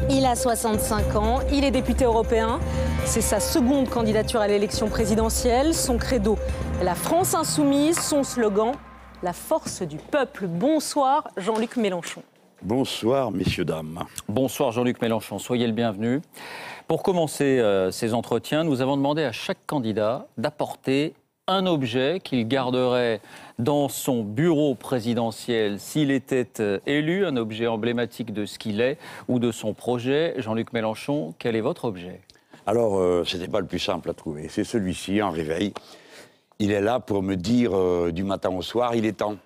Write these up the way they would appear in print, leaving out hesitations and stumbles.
Il a 65 ans, il est député européen. C'est sa seconde candidature à l'élection présidentielle. Son credo, la France insoumise. Son slogan, la force du peuple. Bonsoir Jean-Luc Mélenchon. Bonsoir messieurs, dames. Bonsoir Jean-Luc Mélenchon, soyez le bienvenu. Pour commencer ces entretiens, nous avons demandé à chaque candidat d'apporter un objet qu'il garderait dans son bureau présidentiel s'il était élu, un objet emblématique de ce qu'il est ou de son projet. Jean-Luc Mélenchon, quel est votre objet? Alors, ce n'était pas le plus simple à trouver. C'est celui-ci, un réveil. Il est là pour me dire du matin au soir, il est temps.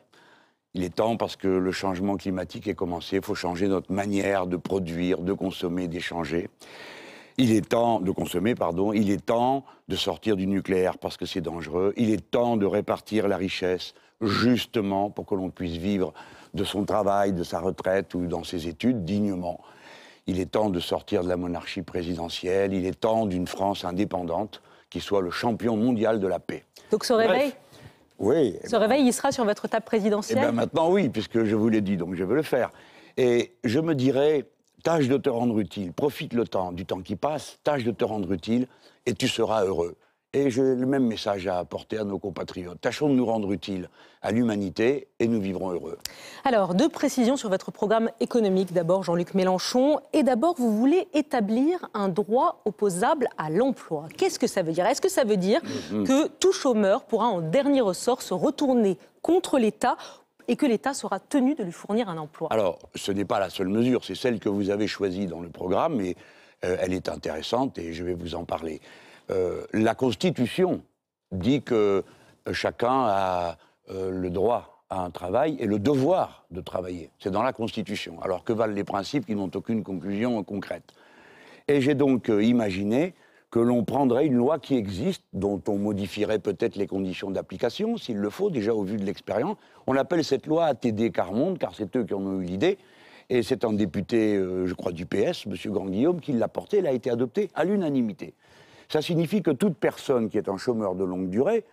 Il est temps parce que le changement climatique est commencé. Il faut changer notre manière de produire, de consommer, d'échanger. Il est temps de consommer, pardon. Il est temps de sortir du nucléaire parce que c'est dangereux. Il est temps de répartir la richesse justement pour que l'on puisse vivre de son travail, de sa retraite ou dans ses études dignement. Il est temps de sortir de la monarchie présidentielle. Il est temps d'une France indépendante qui soit le champion mondial de la paix. Donc ce réveil, oui, réveil, il sera sur votre table présidentielle? Eh bien maintenant oui, puisque je vous l'ai dit, donc je veux le faire. Et je me dirais, tâche de te rendre utile, profite du temps qui passe, tâche de te rendre utile et tu seras heureux. Et j'ai le même message à apporter à nos compatriotes. Tâchons de nous rendre utiles à l'humanité et nous vivrons heureux. Alors, deux précisions sur votre programme économique. D'abord, Jean-Luc Mélenchon. Et d'abord, vous voulez établir un droit opposable à l'emploi. Qu'est-ce que ça veut dire? Est-ce que ça veut dire que tout chômeur pourra en dernier ressort se retourner contre l'État et que l'État sera tenu de lui fournir un emploi? Alors, ce n'est pas la seule mesure, c'est celle que vous avez choisie dans le programme, et elle est intéressante et je vais vous en parler. La Constitution dit que chacun a le droit à un travail et le devoir de travailler. C'est dans la Constitution. Alors que valent les principes qui n'ont aucune conclusion concrète? Et j'ai donc imaginé que l'on prendrait une loi qui existe, dont on modifierait peut-être les conditions d'application, s'il le faut, déjà au vu de l'expérience. On appelle cette loi ATD Quart-Monde, car c'est eux qui en ont eu l'idée. Et c'est un député, je crois, du PS, M. Grand-Guillaume, qui l'a porté. Elle a été adoptée à l'unanimité. Ça signifie que toute personne qui est un chômeur de longue durée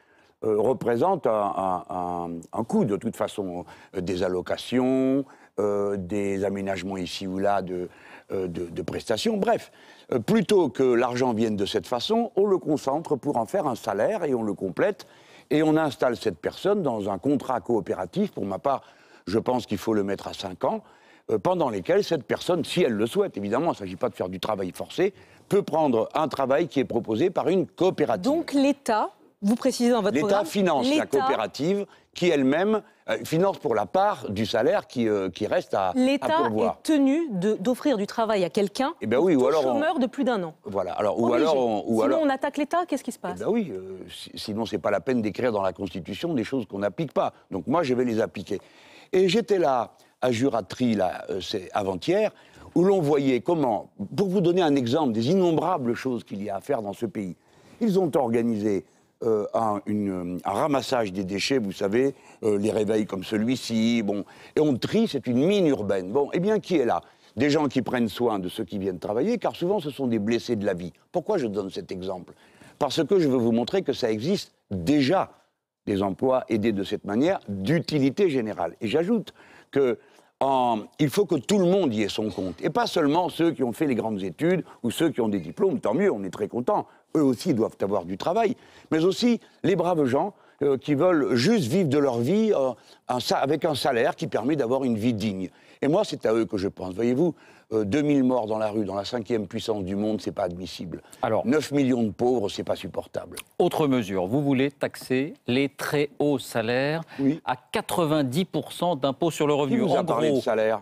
représente un coût, de toute façon, des allocations, des aménagements ici ou là de prestations. Bref, plutôt que l'argent vienne de cette façon, on le concentre pour en faire un salaire et on le complète. Et on installe cette personne dans un contrat coopératif. Pour ma part, je pense qu'il faut le mettre à 5 ans, pendant lesquels cette personne, si elle le souhaite, évidemment, il ne s'agit pas de faire du travail forcé, peut prendre un travail qui est proposé par une coopérative. Donc l'État, vous précisez dans votre programme... L'État finance la coopérative qui elle-même finance pour la part du salaire qui reste à pourvoir. L'État est tenu d'offrir du travail à quelqu'un pour tout chômeur de plus d'1 an. Voilà. Alors, sinon on attaque l'État, qu'est-ce qui se passe? Oui, sinon c'est pas la peine d'écrire dans la Constitution des choses qu'on n'applique pas. Donc moi je vais les appliquer. Et j'étais là à Juratry, c'est avant-hier, où l'on voyait comment, pour vous donner un exemple des innombrables choses qu'il y a à faire dans ce pays, ils ont organisé un ramassage des déchets, vous savez, les réveils comme celui-ci, bon, et on trie, c'est une mine urbaine. Bon, eh bien, qui est là? Des gens qui prennent soin de ceux qui viennent travailler, car souvent ce sont des blessés de la vie. Pourquoi je donne cet exemple? Parce que je veux vous montrer que ça existe déjà, des emplois aidés de cette manière, d'utilité générale. Et j'ajoute que il faut que tout le monde y ait son compte. Et pas seulement ceux qui ont fait les grandes études ou ceux qui ont des diplômes, tant mieux, on est très contents. Eux aussi doivent avoir du travail. Mais aussi les braves gens qui veulent juste vivre de leur vie avec un salaire qui permet d'avoir une vie digne. Et moi, c'est à eux que je pense. Voyez-vous, 2000 morts dans la rue, dans la 5e puissance du monde, c'est pas admissible. Alors, 9 millions de pauvres, c'est pas supportable. Autre mesure, vous voulez taxer les très hauts salaires à 90% d'impôt sur le revenu. Qui vous a parlé de salaire?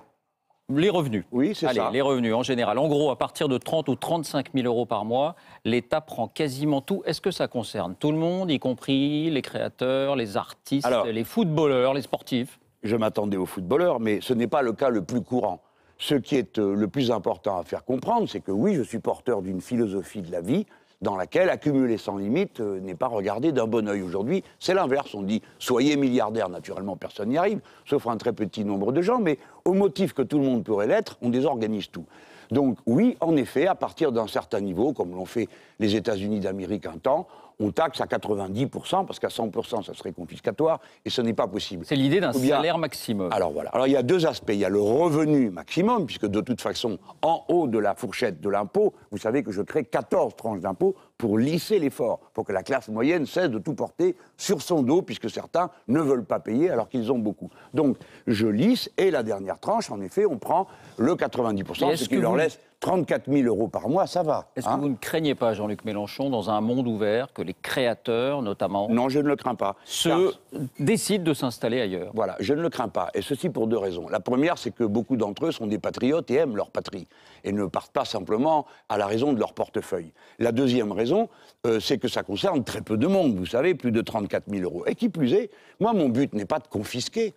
Les revenus. Oui, c'est ça. Les revenus en général. En gros, à partir de 30 ou 35 000 euros par mois, l'État prend quasiment tout. Est-ce que ça concerne tout le monde, y compris les créateurs, les artistes, les footballeurs, les sportifs? Je m'attendais aux footballeurs, mais ce n'est pas le cas le plus courant. Ce qui est le plus important à faire comprendre, c'est que oui, je suis porteur d'une philosophie de la vie dans laquelle accumuler sans limite n'est pas regardé d'un bon œil. Aujourd'hui, c'est l'inverse. On dit « soyez milliardaire ». Naturellement, personne n'y arrive, sauf un très petit nombre de gens, mais au motif que tout le monde pourrait l'être, on désorganise tout. Donc oui, en effet, à partir d'un certain niveau, comme l'ont fait les États-Unis d'Amérique un temps, on taxe à 90%, parce qu'à 100%, ça serait confiscatoire, et ce n'est pas possible. C'est l'idée d'un salaire maximum. Alors voilà. Alors il y a deux aspects. Il y a le revenu maximum, puisque de toute façon, en haut de la fourchette de l'impôt, vous savez que je crée 14 tranches d'impôt pour lisser l'effort, pour que la classe moyenne cesse de tout porter sur son dos, puisque certains ne veulent pas payer alors qu'ils ont beaucoup. Donc je lisse, et la dernière tranche, en effet, on prend le 90%, ce qui leur laisse 34 000 euros par mois, ça va. Est-ce que vous ne craignez pas, Jean-Luc Mélenchon, dans un monde ouvert, que les créateurs, notamment... Non, je ne le crains pas. Décident de s'installer ailleurs? Voilà, je ne le crains pas. Et ceci pour deux raisons. La première, c'est que beaucoup d'entre eux sont des patriotes et aiment leur patrie. Et ne partent pas simplement à la raison de leur portefeuille. La deuxième raison, c'est que ça concerne très peu de monde. Vous savez, plus de 34 000 euros. Et qui plus est, moi, mon but n'est pas de confisquer.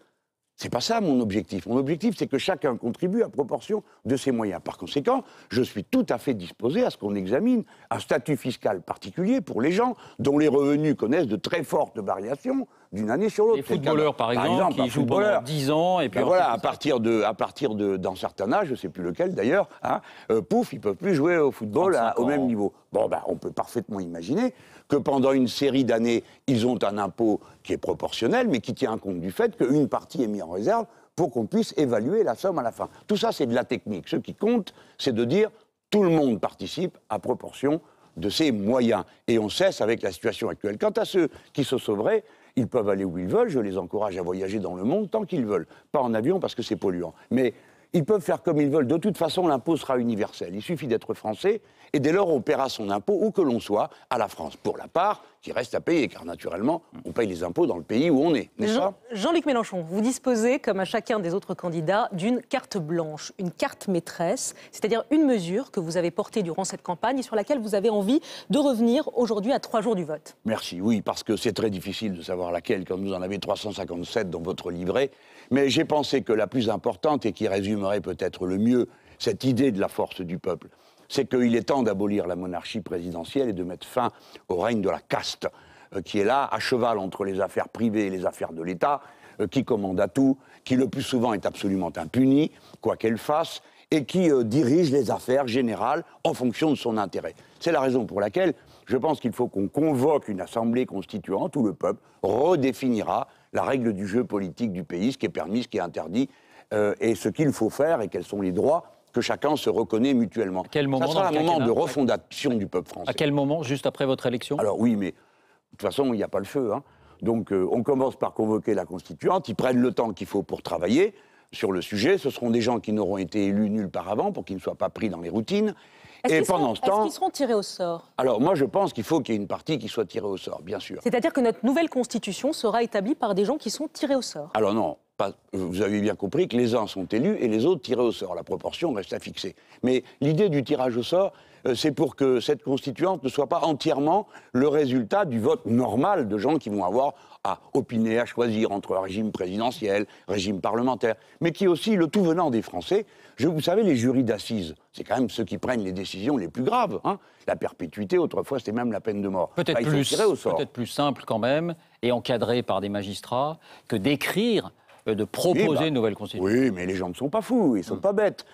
C'est pas ça mon objectif. Mon objectif, c'est que chacun contribue à proportion de ses moyens. Par conséquent, je suis tout à fait disposé à ce qu'on examine un statut fiscal particulier pour les gens dont les revenus connaissent de très fortes variations d'une année sur l'autre. Les footballeurs, par exemple, qui jouent pendant 10 ans et puis... Ben voilà, à partir d'un certain âge, je ne sais plus lequel d'ailleurs, pouf, ils ne peuvent plus jouer au football au même niveau. Bon, ben, on peut parfaitement imaginer que pendant une série d'années, ils ont un impôt qui est proportionnel, mais qui tient compte du fait qu'une partie est mise en réserve pour qu'on puisse évaluer la somme à la fin. Tout ça, c'est de la technique. Ce qui compte, c'est de dire tout le monde participe à proportion de ses moyens. Et on cesse avec la situation actuelle. Quant à ceux qui se sauveraient, ils peuvent aller où ils veulent. Je les encourage à voyager dans le monde tant qu'ils veulent. Pas en avion parce que c'est polluant. Mais ils peuvent faire comme ils veulent. De toute façon, l'impôt sera universel. Il suffit d'être français et dès lors, on paiera son impôt où que l'on soit à la France. Pour la part qui reste à payer, car naturellement, on paye les impôts dans le pays où on est, n'est-ce pas ? Jean-Luc Mélenchon, vous disposez, comme à chacun des autres candidats, d'une carte blanche, une carte maîtresse, c'est-à-dire une mesure que vous avez portée durant cette campagne et sur laquelle vous avez envie de revenir aujourd'hui à 3 jours du vote. Merci, oui, parce que c'est très difficile de savoir laquelle, quand vous en avez 357 dans votre livret. Mais j'ai pensé que la plus importante, et qui résumerait peut-être le mieux cette idée de la force du peuple, c'est qu'il est temps d'abolir la monarchie présidentielle et de mettre fin au règne de la caste, qui est là, à cheval entre les affaires privées et les affaires de l'État, qui commande à tout, qui le plus souvent est absolument impuni, quoi qu'elle fasse, et qui dirige les affaires générales en fonction de son intérêt. C'est la raison pour laquelle je pense qu'il faut qu'on convoque une assemblée constituante où le peuple redéfinira la règle du jeu politique du pays, ce qui est permis, ce qui est interdit, et ce qu'il faut faire et quels sont les droits que chacun se reconnaît mutuellement. À quel moment, ça sera un moment de refondation du peuple français. À quel moment, juste après votre élection ? Alors oui, mais de toute façon, il n'y a pas le feu. Donc on commence par convoquer la constituante, ils prennent le temps qu'il faut pour travailler sur le sujet. Ce seront des gens qui n'auront été élus nulle part avant pour qu'ils ne soient pas pris dans les routines. Et pendant ce temps... Est-ce qu'ils seront tirés au sort ? Alors moi, je pense qu'il faut qu'il y ait une partie qui soit tirée au sort, bien sûr. C'est-à-dire que notre nouvelle constitution sera établie par des gens qui sont tirés au sort ? Alors non. Vous avez bien compris que les uns sont élus et les autres tirés au sort. La proportion reste à fixer. Mais l'idée du tirage au sort, c'est pour que cette constituante ne soit pas entièrement le résultat du vote normal de gens qui vont avoir à opiner, à choisir entre régime présidentiel, régime parlementaire, mais qui est aussi le tout venant des Français. Vous savez, les jurys d'assises, c'est quand même ceux qui prennent les décisions les plus graves. La perpétuité, autrefois, c'était même la peine de mort. Peut-être plus simple quand même, et encadré par des magistrats, que d'écrire, de proposer une nouvelle constitution. Oui, mais les gens ne sont pas fous, ils ne sont pas bêtes.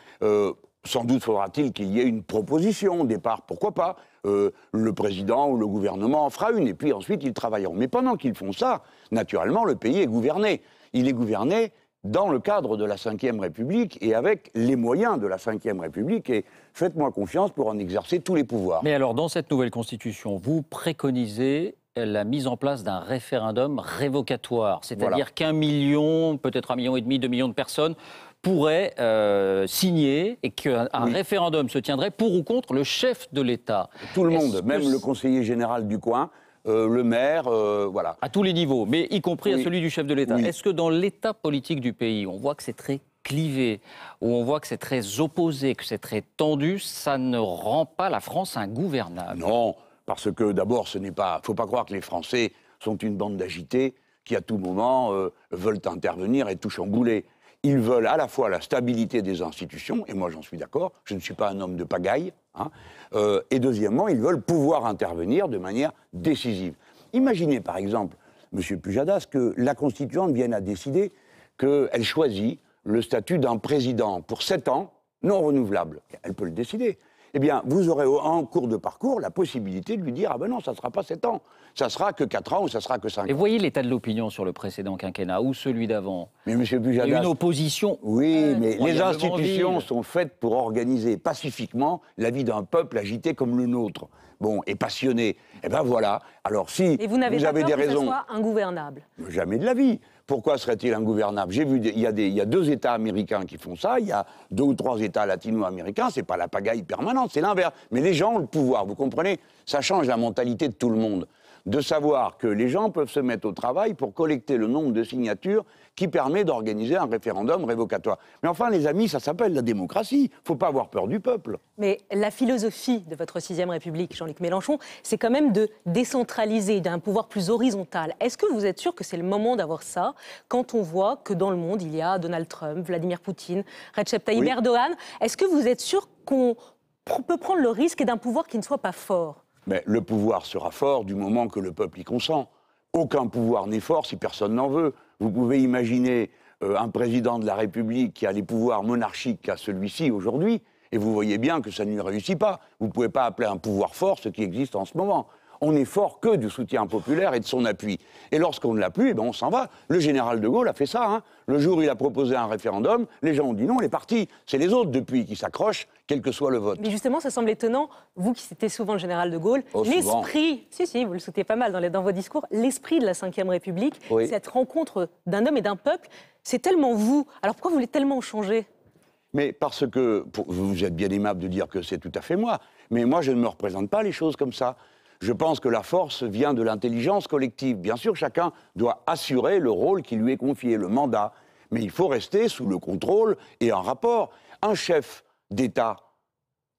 Sans doute faudra-t-il qu'il y ait une proposition au départ, pourquoi pas. Le président ou le gouvernement en fera une, et puis ensuite ils travailleront. Mais pendant qu'ils font ça, naturellement, le pays est gouverné. Il est gouverné dans le cadre de la Ve République et avec les moyens de la Ve République. Et faites-moi confiance pour en exercer tous les pouvoirs. Mais alors, dans cette nouvelle constitution, vous préconisez la mise en place d'un référendum révocatoire. C'est-à-dire qu'1 million, peut-être 1,5 million, 2 millions de personnes pourraient signer et qu'un référendum se tiendrait pour ou contre le chef de l'État. Tout le monde, même le conseiller général du coin, le maire, voilà. À tous les niveaux, mais y compris à celui du chef de l'État. Oui. Est-ce que dans l'état politique du pays, on voit que c'est très clivé, où on voit que c'est très opposé, que c'est très tendu, ça ne rend pas la France ingouvernable? Non, parce que d'abord, il ne faut pas croire que les Français sont une bande d'agités qui à tout moment veulent intervenir et tout chambouler. Ils veulent à la fois la stabilité des institutions, et moi j'en suis d'accord, je ne suis pas un homme de pagaille, et deuxièmement, ils veulent pouvoir intervenir de manière décisive. Imaginez par exemple, M. Pujadas, que la constituante vienne à décider qu'elle choisit le statut d'un président pour 7 ans, non renouvelable. Elle peut le décider. Eh bien, vous aurez en cours de parcours la possibilité de lui dire « Ah ben non, ça ne sera pas 7 ans, ça sera que 4 ans ou ça sera que 5 ans. » Et voyez l'état de l'opinion sur le précédent quinquennat ou celui d'avant. Mais M. Il y a Pujadas... une opposition. Oui, mais les institutions vive. sont faites pour organiser pacifiquement la vie d'un peuple agité comme le nôtre. Bon, et passionné. Eh ben voilà. Alors si Et vous n'avez pas avez peur des que raisons... ça soit ingouvernable? Jamais de la vie. Pourquoi serait-il ingouvernable? J'ai vu, il y a 2 États américains qui font ça, il y a 2 ou 3 États latino-américains, c'est pas la pagaille permanente, c'est l'inverse. Mais les gens ont le pouvoir, vous comprenez? Ça change la mentalité de tout le monde. De savoir que les gens peuvent se mettre au travail pour collecter le nombre de signatures qui permet d'organiser un référendum révocatoire. Mais enfin, les amis, ça s'appelle la démocratie. Il ne faut pas avoir peur du peuple. Mais la philosophie de votre 6e République, Jean-Luc Mélenchon, c'est quand même de décentraliser, d'un pouvoir plus horizontal. Est-ce que vous êtes sûr que c'est le moment d'avoir ça, quand on voit que dans le monde, il y a Donald Trump, Vladimir Poutine, Recep Tayyip Erdogan? Est-ce que vous êtes sûr qu'on peut prendre le risque d'un pouvoir qui ne soit pas fort? Mais le pouvoir sera fort du moment que le peuple y consent. Aucun pouvoir n'est fort si personne n'en veut. Vous pouvez imaginer un président de la République qui a les pouvoirs monarchiques qu'a celui-ci aujourd'hui, et vous voyez bien que ça ne lui réussit pas. Vous ne pouvez pas appeler un pouvoir fort ce qui existe en ce moment. On n'est fort que du soutien populaire et de son appui. Et lorsqu'on ne l'a plus, eh ben on s'en va. Le général de Gaulle a fait ça. Hein. Le jour où il a proposé un référendum, les gens ont dit non, il est parti. C'est les autres depuis qui s'accrochent, quel que soit le vote. Mais justement, ça semble étonnant, vous qui citez souvent le général de Gaulle, l'esprit, si, vous le soutenez pas mal dans vos discours, l'esprit de la Ve République, cette rencontre d'un homme et d'un peuple, c'est tellement vous. Alors pourquoi vous voulez tellement changer? Mais parce que, vous êtes bien aimable de dire que c'est tout à fait moi, mais moi je ne me représente pas les choses comme ça. Je pense que la force vient de l'intelligence collective. Bien sûr, chacun doit assurer le rôle qui lui est confié, le mandat. Mais il faut rester sous le contrôle et un rapport. Un chef d'État,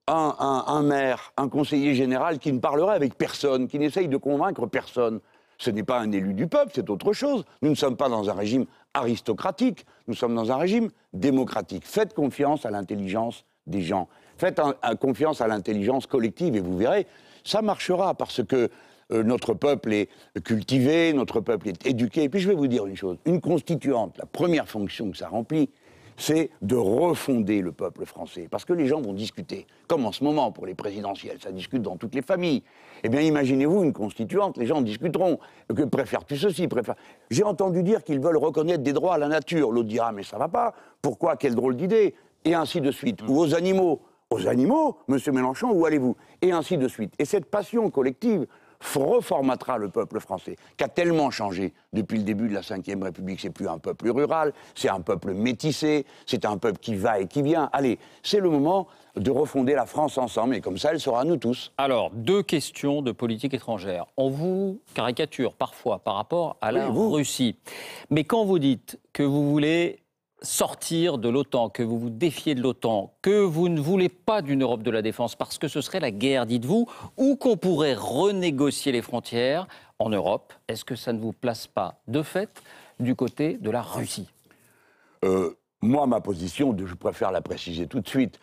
un maire, un conseiller général qui ne parlerait avec personne, qui n'essaye de convaincre personne, ce n'est pas un élu du peuple, c'est autre chose. Nous ne sommes pas dans un régime aristocratique, nous sommes dans un régime démocratique. Faites confiance à l'intelligence des gens. Faites confiance à l'intelligence collective et vous verrez, ça marchera parce que notre peuple est cultivé, notre peuple est éduqué. Et puis je vais vous dire une chose, une constituante, la première fonction que ça remplit, c'est de refonder le peuple français. Parce que les gens vont discuter, comme en ce moment pour les présidentielles, ça discute dans toutes les familles. Eh bien, imaginez-vous une constituante, les gens discuteront. Que préfères-tu ceci, J'ai entendu dire qu'ils veulent reconnaître des droits à la nature. L'autre dira, mais ça va pas. Pourquoi? Quelle drôle d'idée. Et ainsi de suite. Ou aux animaux. Aux animaux, monsieur Mélenchon, où allez-vous? Et ainsi de suite. Et cette passion collective reformatera le peuple français, qui a tellement changé depuis le début de la Ve République. C'est plus un peuple rural, c'est un peuple métissé, c'est un peuple qui va et qui vient. Allez, c'est le moment de refonder la France ensemble, et comme ça, elle sera à nous tous. Alors, 2 questions de politique étrangère. On vous caricature parfois par rapport à la Russie. Mais quand vous dites que vous voulez sortir de l'OTAN, que vous vous défiez de l'OTAN, que vous ne voulez pas d'une Europe de la défense parce que ce serait la guerre, dites-vous, ou qu'on pourrait renégocier les frontières en Europe, est-ce que ça ne vous place pas, de fait, du côté de la Russie? Moi, ma position, je préfère la préciser tout de suite,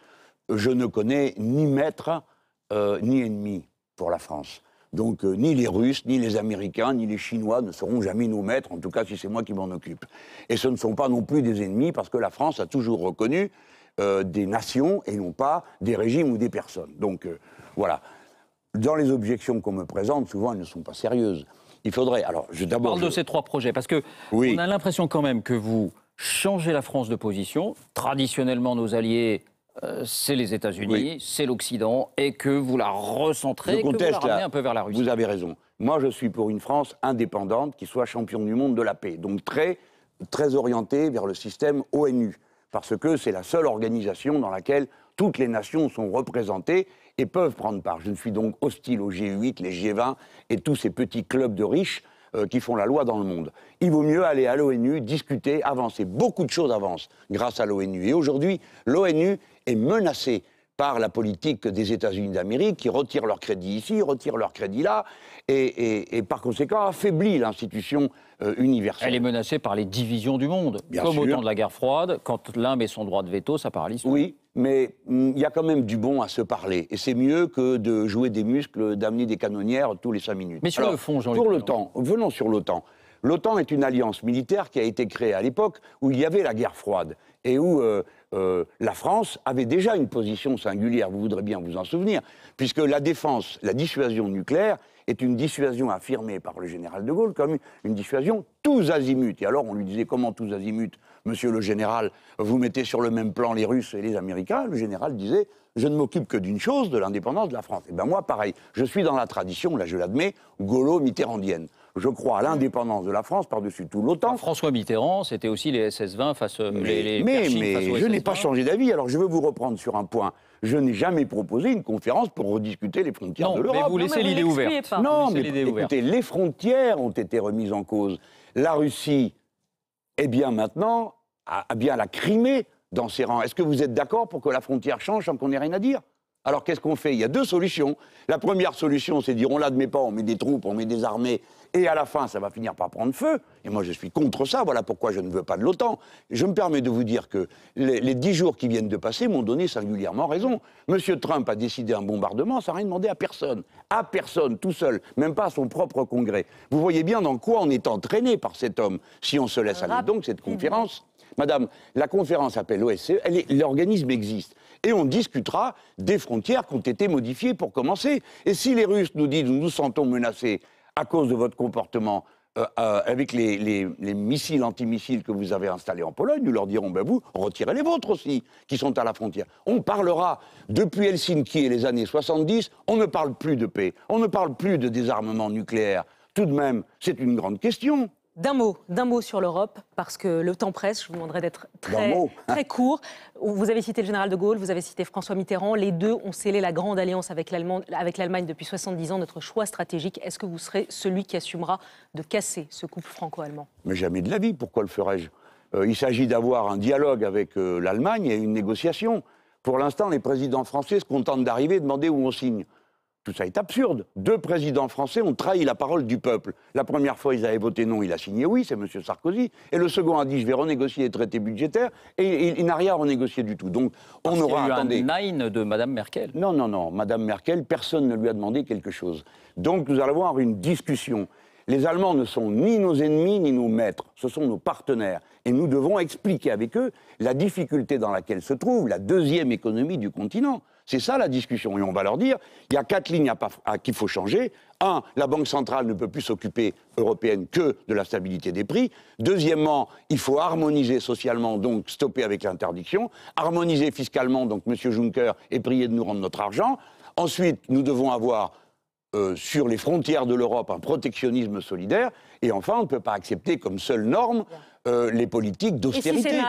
je ne connais ni maître ni ennemi pour la France. Donc, ni les Russes, ni les Américains, ni les Chinois ne seront jamais nos maîtres, en tout cas si c'est moi qui m'en occupe. Et ce ne sont pas non plus des ennemis, parce que la France a toujours reconnu des nations et non pas des régimes ou des personnes. Donc, voilà. Dans les objections qu'on me présente, souvent, elles ne sont pas sérieuses. Il faudrait... Alors, je parle de ces 3 projets, parce que on a l'impression quand même que vous changez la France de position. Traditionnellement, nos alliés... c'est les États-Unis, c'est l'Occident, et que vous la recentrez, que vous la ramenez un peu vers la Russie. Vous avez raison. Moi, je suis pour une France indépendante qui soit champion du monde de la paix. Donc très, très orientée vers le système ONU. Parce que c'est la seule organisation dans laquelle toutes les nations sont représentées et peuvent prendre part. Je ne suis donc hostile au G8, les G20 et tous ces petits clubs de riches qui font la loi dans le monde. Il vaut mieux aller à l'ONU, discuter, avancer. Beaucoup de choses avancent grâce à l'ONU. Et aujourd'hui, l'ONU est menacée par la politique des États-Unis d'Amérique, qui retirent leur crédit ici, retirent leur crédit là, et par conséquent affaiblit l'institution universelle. Elle est menacée par les divisions du monde, comme au temps de la guerre froide, quand l'un met son droit de veto, ça paralyse tout. Oui, mais il y a quand même du bon à se parler, et c'est mieux que de jouer des muscles, d'amener des canonnières tous les 5 minutes. Mais sur le fond, Jean-Luc pour l'OTAN, venons sur l'OTAN. L'OTAN est une alliance militaire qui a été créée à l'époque où il y avait la guerre froide et où la France avait déjà une position singulière, vous voudrez bien vous en souvenir, puisque la défense, la dissuasion nucléaire est une dissuasion affirmée par le général de Gaulle comme une dissuasion tous azimuts. Et alors on lui disait comment tous azimuts, monsieur le général, vous mettez sur le même plan les Russes et les Américains. Le général disait je ne m'occupe que d'une chose, de l'indépendance de la France. Et bien moi pareil, je suis dans la tradition, là je l'admets, gaulo-mitterrandienne. Je crois à l'indépendance de la France par-dessus tout. L'OTAN. François Mitterrand, c'était aussi les SS-20 face les mais Pershing face aux je n'ai SS-20. pas changé d'avis. Alors je veux vous reprendre sur un point. Je n'ai jamais proposé une conférence pour rediscuter les frontières Non, de l'Europe. mais vous laissez l'idée ouverte. Non, Vous mais laissez l'idée ouverte. écoutez, les frontières ont été remises en cause. La Russie, eh bien maintenant, a bien la Crimée dans ses rangs. Est-ce que vous êtes d'accord pour que la frontière change sans qu'on ait rien à dire ? Alors qu'est-ce qu'on fait ? Il y a deux solutions. La première solution, c'est de dire on l'admet pas, on met des troupes, on met des armées, et à la fin, ça va finir par prendre feu. Et moi, je suis contre ça. Voilà pourquoi je ne veux pas de l'OTAN. Je me permets de vous dire que les 10 jours qui viennent de passer m'ont donné singulièrement raison. Monsieur Trump a décidé un bombardement sans rien demander à personne. À personne, tout seul, même pas à son propre congrès. Vous voyez bien dans quoi on est entraîné par cet homme, si on se laisse aller. Donc cette conférence, madame, la conférence s'appelle OSCE, l'organisme existe. Et on discutera des frontières qui ont été modifiées pour commencer. Et si les Russes nous disent, nous nous sentons menacés à cause de votre comportement avec les missiles antimissiles que vous avez installés en Pologne, nous leur dirons, ben vous, retirez les vôtres aussi, qui sont à la frontière. On parlera, depuis Helsinki et les années 70, on ne parle plus de paix, on ne parle plus de désarmement nucléaire. Tout de même, c'est une grande question. D'un mot sur l'Europe, parce que le temps presse, je vous demanderai d'être très court. Vous avez cité le général de Gaulle, vous avez cité François Mitterrand. Les deux ont scellé la grande alliance avec l'Allemagne depuis 70 ans, notre choix stratégique. Est-ce que vous serez celui qui assumera de casser ce couple franco-allemand ? Mais jamais de la vie, pourquoi le ferais-je ? Il s'agit d'avoir un dialogue avec l'Allemagne et une négociation. Pour l'instant, les présidents français se contentent d'arriver et de demander où on signe. Tout ça est absurde. 2 présidents français ont trahi la parole du peuple. La première fois, ils avaient voté non, il a signé oui, c'est M. Sarkozy. Et le second a dit, je vais renégocier les traités budgétaires. Et il n'a rien renégocié du tout. Donc, on aura... Il y a eu un nein de Mme Merkel. Non. Mme Merkel, personne ne lui a demandé quelque chose. Donc, nous allons avoir une discussion. Les Allemands ne sont ni nos ennemis, ni nos maîtres. Ce sont nos partenaires. Et nous devons expliquer avec eux la difficulté dans laquelle se trouve la deuxième économie du continent. C'est ça la discussion. Et on va leur dire, il y a 4 lignes qu'il faut changer. 1, la Banque centrale ne peut plus s'occuper, européenne, que de la stabilité des prix. Deuxièmement, il faut harmoniser socialement, donc stopper avec l'interdiction. Harmoniser fiscalement, donc M. Juncker est prié de nous rendre notre argent. Ensuite, nous devons avoir sur les frontières de l'Europe un protectionnisme solidaire. Et enfin, on ne peut pas accepter comme seule norme les politiques d'austérité.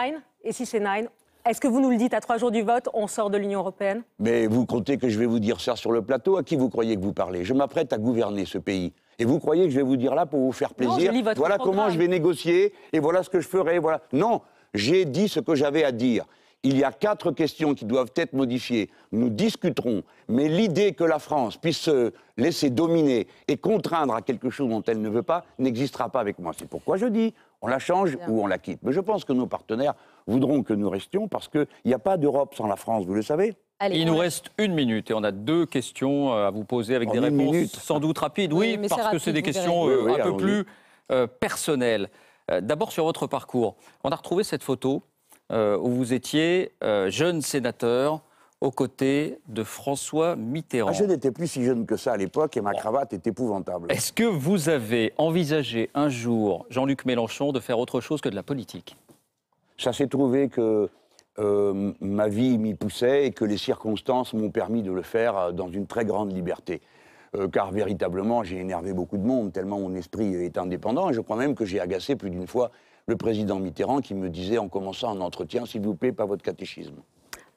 Et si c'est nine, est-ce que vous nous le dites à 3 jours du vote, on sort de l'Union européenne ? Mais vous comptez que je vais vous dire ça sur le plateau ? À qui vous croyez que vous parlez ? Je m'apprête à gouverner ce pays. Et vous croyez que je vais vous dire là pour vous faire plaisir ? Non, je lis votre voilà programme. Comment je vais négocier et voilà ce que je ferai. Voilà. Non, j'ai dit ce que j'avais à dire. Il y a 4 questions qui doivent être modifiées. Nous discuterons. Mais l'idée que la France puisse se laisser dominer et contraindre à quelque chose dont elle ne veut pas n'existera pas avec moi. C'est pourquoi je dis, on la change ou on la quitte. Mais je pense que nos partenaires voudront que nous restions parce qu'il n'y a pas d'Europe sans la France, vous le savez ? Allez, Il nous reste 1 minute et on a 2 questions à vous poser avec des réponses sans doute rapides. Oui, mais parce c'est que c'est des rapide, questions Oui, un peu plus personnelles. D'abord sur votre parcours. On a retrouvé cette photo où vous étiez jeune sénateur aux côtés de François Mitterrand. Je n'étais plus si jeune que ça à l'époque et ma cravate est épouvantable. Est-ce que vous avez envisagé un jour, Jean-Luc Mélenchon, de faire autre chose que de la politique ? Ça s'est trouvé que ma vie m'y poussait et que les circonstances m'ont permis de le faire dans une très grande liberté. Car véritablement, j'ai énervé beaucoup de monde, tellement mon esprit est indépendant. Et je crois même que j'ai agacé plus d'une fois le président Mitterrand qui me disait en commençant un entretien, s'il vous plaît, pas votre catéchisme.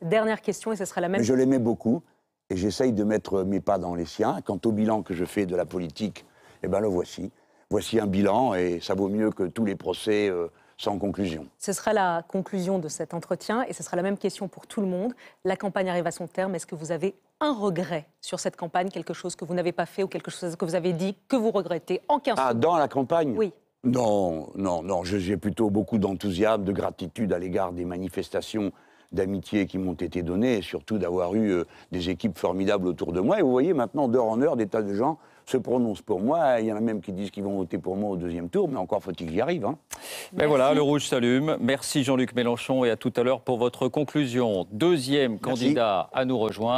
Dernière question, et ce sera la même. Mais je l'aimais beaucoup et j'essaye de mettre mes pas dans les siens. Quant au bilan que je fais de la politique, eh ben le voici. Voici un bilan et ça vaut mieux que tous les procès sans conclusion. Ce sera la conclusion de cet entretien et ce sera la même question pour tout le monde. La campagne arrive à son terme. Est-ce que vous avez un regret sur cette campagne, quelque chose que vous n'avez pas fait ou quelque chose que vous avez dit que vous regrettez en 15 secondes ? Dans la campagne ? Oui. Non. J'ai plutôt beaucoup d'enthousiasme, de gratitude à l'égard des manifestations d'amitié qui m'ont été données et surtout d'avoir eu des équipes formidables autour de moi. Et vous voyez maintenant, d'heure en heure, des tas de gens se prononcent pour moi. Il y en a même qui disent qu'ils vont voter pour moi au deuxième tour, mais encore faut-il que j'y arrive. Hein. Ben voilà, le rouge s'allume. Merci Jean-Luc Mélenchon et à tout à l'heure pour votre conclusion. Deuxième candidat à nous rejoindre.